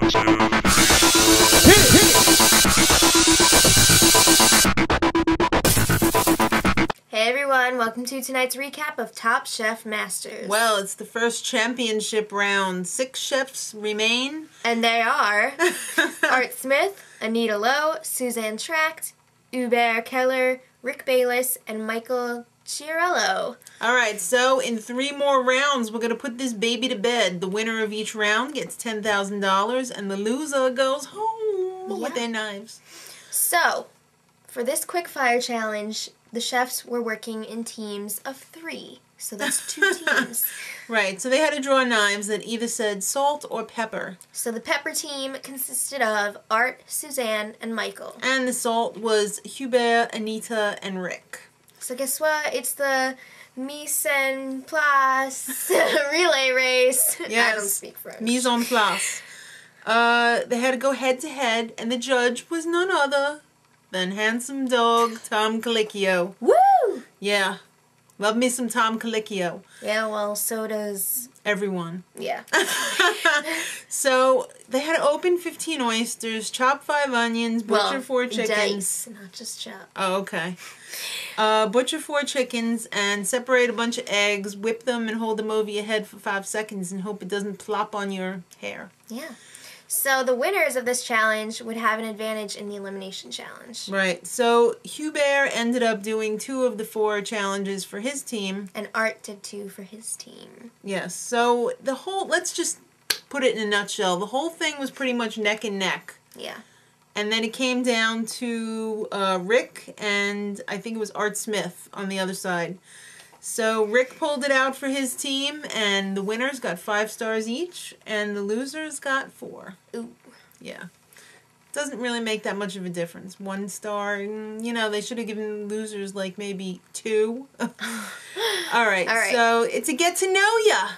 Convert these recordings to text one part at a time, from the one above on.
Hey everyone, welcome to tonight's recap of Top Chef Masters. Well, it's the first championship round. 6 chefs remain. And they are Art Smith, Anita Lowe, Suzanne Tracht, Hubert Keller, Rick Bayless, and Michael Chiarello. Alright, so in 3 more rounds, we're going to put this baby to bed. The winner of each round gets $10,000, and the loser goes home with their knives. So, for this quickfire challenge, the chefs were working in teams of 3. So that's 2 teams. Right, so they had to draw knives that either said salt or pepper. So the pepper team consisted of Art, Suzanne, and Michael. And the salt was Hubert, Anita, and Rick. So guess what? It's the Mise En Place relay race. Yes. I don't speak French. Mise En Place. They had to go head to head, and the judge was none other than handsome dog Tom Colicchio. Woo! Yeah. Love me some Tom Colicchio. Yeah, well, so does everyone. Yeah. So they had to open 15 oysters, chop 5 onions, butcher 4 chickens. Dice, not just chop. Oh, okay. Butcher 4 chickens and separate a bunch of eggs, whip them and hold them over your head for 5 seconds and hope it doesn't plop on your hair. Yeah. So the winners of this challenge would have an advantage in the elimination challenge. Right. So Hubert ended up doing 2 of the 4 challenges for his team. And Art did 2 for his team. Yes. So the whole, let's just put it in a nutshell. The whole thing was pretty much neck and neck. Yeah. And then it came down to Rick and I think it was Art Smith on the other side. So Rick pulled it out for his team, and the winners got 5 stars each, and the losers got 4. Ooh. Yeah. Doesn't really make that much of a difference. 1 star, you know, they should have given losers like maybe 2. All right, so it's a get to know ya.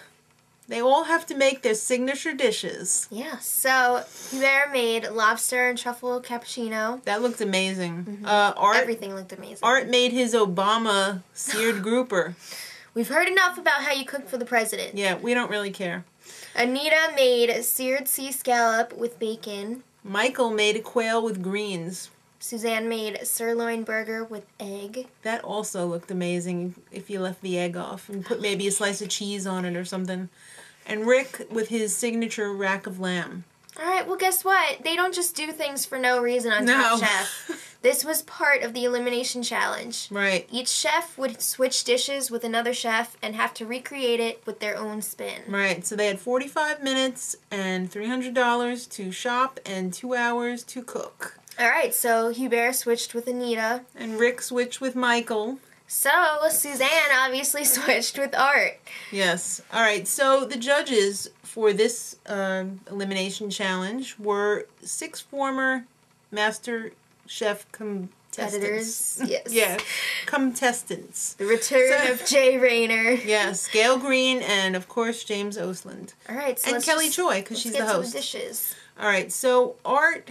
They all have to make their signature dishes. Yeah, so Hubert made lobster and truffle cappuccino. That looked amazing. Mm-hmm. Everything looked amazing. Art made his Obama seared grouper. We've heard enough about how you cook for the president. Yeah, we don't really care. Anita made seared sea scallop with bacon. Michael made a quail with greens. Suzanne made a sirloin burger with egg. That also looked amazing if you left the egg off and put maybe a slice of cheese on it or something. And Rick with his signature rack of lamb. Alright, well guess what? They don't just do things for no reason on Top Chef. This was part of the elimination challenge. Right. Each chef would switch dishes with another chef and have to recreate it with their own spin. Right, so they had 45 minutes and $300 to shop and 2 hours to cook. Alright, so Hubert switched with Anita. And Rick switched with Michael. So, Suzanne obviously switched with Art. Yes. Alright, so the judges for this elimination challenge were 6 former Master Chef contestants. Yes. Yeah, contestants. The return of Jay Rayner. Yes, Gail Greene and, of course, James Oseland. Alright, so and Kelly Choi, because she's the host. Let's get to the dishes. Alright, so Art,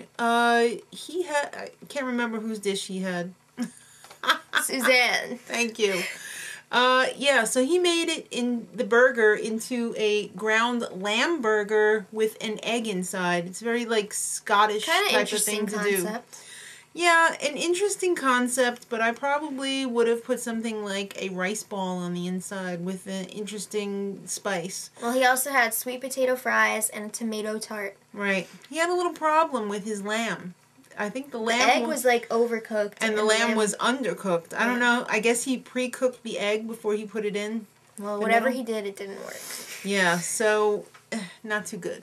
he had, I can't remember whose dish he had. Suzanne. Thank you. Yeah, so he made it in the burger into a ground lamb burger with an egg inside. It's very like Scottish type of thing to do. Yeah, an interesting concept, but I probably would have put something like a rice ball on the inside with an interesting spice. Well, he also had sweet potato fries and a tomato tart. Right. He had a little problem with his lamb. I think the egg was like overcooked. And the lamb was undercooked. I don't know. I guess he pre-cooked the egg before he put it in. Well, whatever he did, it didn't work. Yeah, so not too good.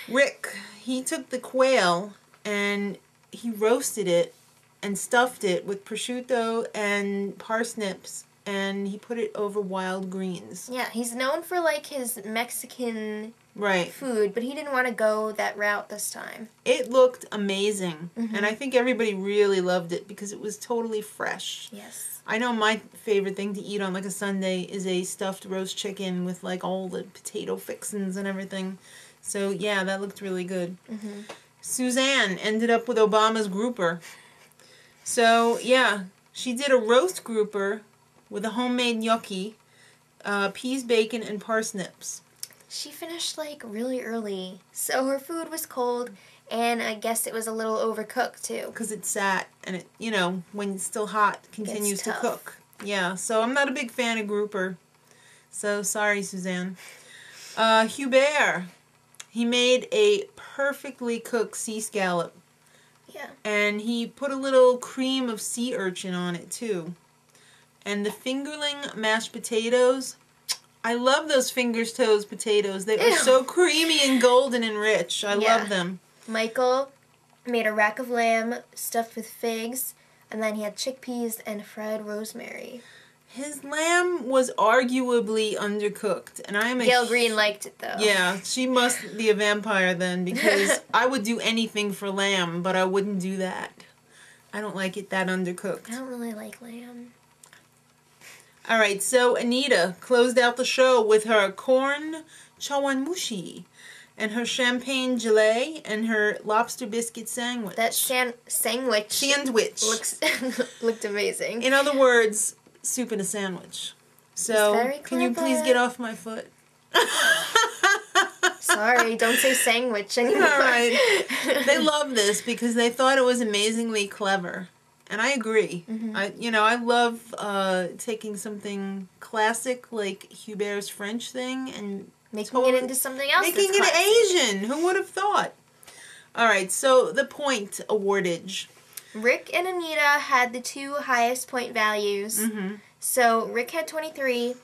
Rick, he took the quail and he roasted it and stuffed it with prosciutto and parsnips, and he put it over wild greens. Yeah, he's known for like his Mexican right. food, but he didn't want to go that route this time. It looked amazing, and I think everybody really loved it because it was totally fresh. Yes. I know my favorite thing to eat on like a Sunday is a stuffed roast chicken with like all the potato fixins and everything. So yeah, that looked really good. Suzanne ended up with Obama's grouper. So yeah, she did a roast grouper with a homemade gnocchi, peas, bacon, and parsnips. She finished, like, really early. So her food was cold, and I guess it was a little overcooked, too. Because it sat, and it, you know, when it's still hot, continues to cook. Yeah, so I'm not a big fan of grouper. So, sorry, Suzanne. Hubert. He made a perfectly cooked sea scallop. Yeah. And he put a little cream of sea urchin on it, too. And the fingerling mashed potatoes... I love those fingers toes potatoes. They are so creamy and golden and rich. I love them. Michael made a rack of lamb stuffed with figs, and then he had chickpeas and fried rosemary. His lamb was arguably undercooked, and I am a... Gael Greene liked it, though. Yeah, she must be a vampire then, because I would do anything for lamb, but I wouldn't do that. I don't like it that undercooked. I don't really like lamb. All right, so Anita closed out the show with her corn chawanmushi and her champagne gelée and her lobster biscuit sandwich. That sandwich looked amazing. In other words, soup in a sandwich. So, can you please get off my foot? Sorry, don't say sandwich anymore. All right. They love this because they thought it was amazingly clever. And I agree. Mm-hmm. I love taking something classic like Hubert's French thing and making it into something else. Making it Asian. Who would have thought? All right, so the point awardage. Rick and Anita had the two highest point values. Mm-hmm. So Rick had 23,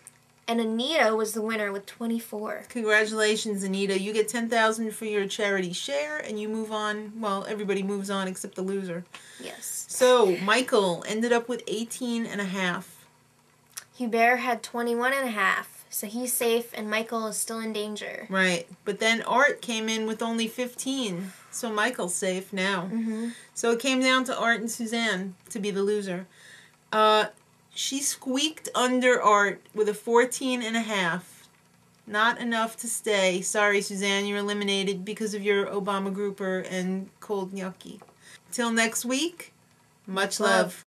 and Anita was the winner with 24. Congratulations, Anita. You get $10,000 for your charity share, and you move on. Well, everybody moves on except the loser. Yes. So, Michael ended up with 18.5. Hubert had 21.5. So he's safe, and Michael is still in danger. Right. But then Art came in with only 15. So Michael's safe now. Mm-hmm. So it came down to Art and Suzanne to be the loser. She squeaked under Art with a 14.5. Not enough to stay. Sorry, Suzanne, you're eliminated because of your Obama grouper and cold gnocchi. Till next week, much love.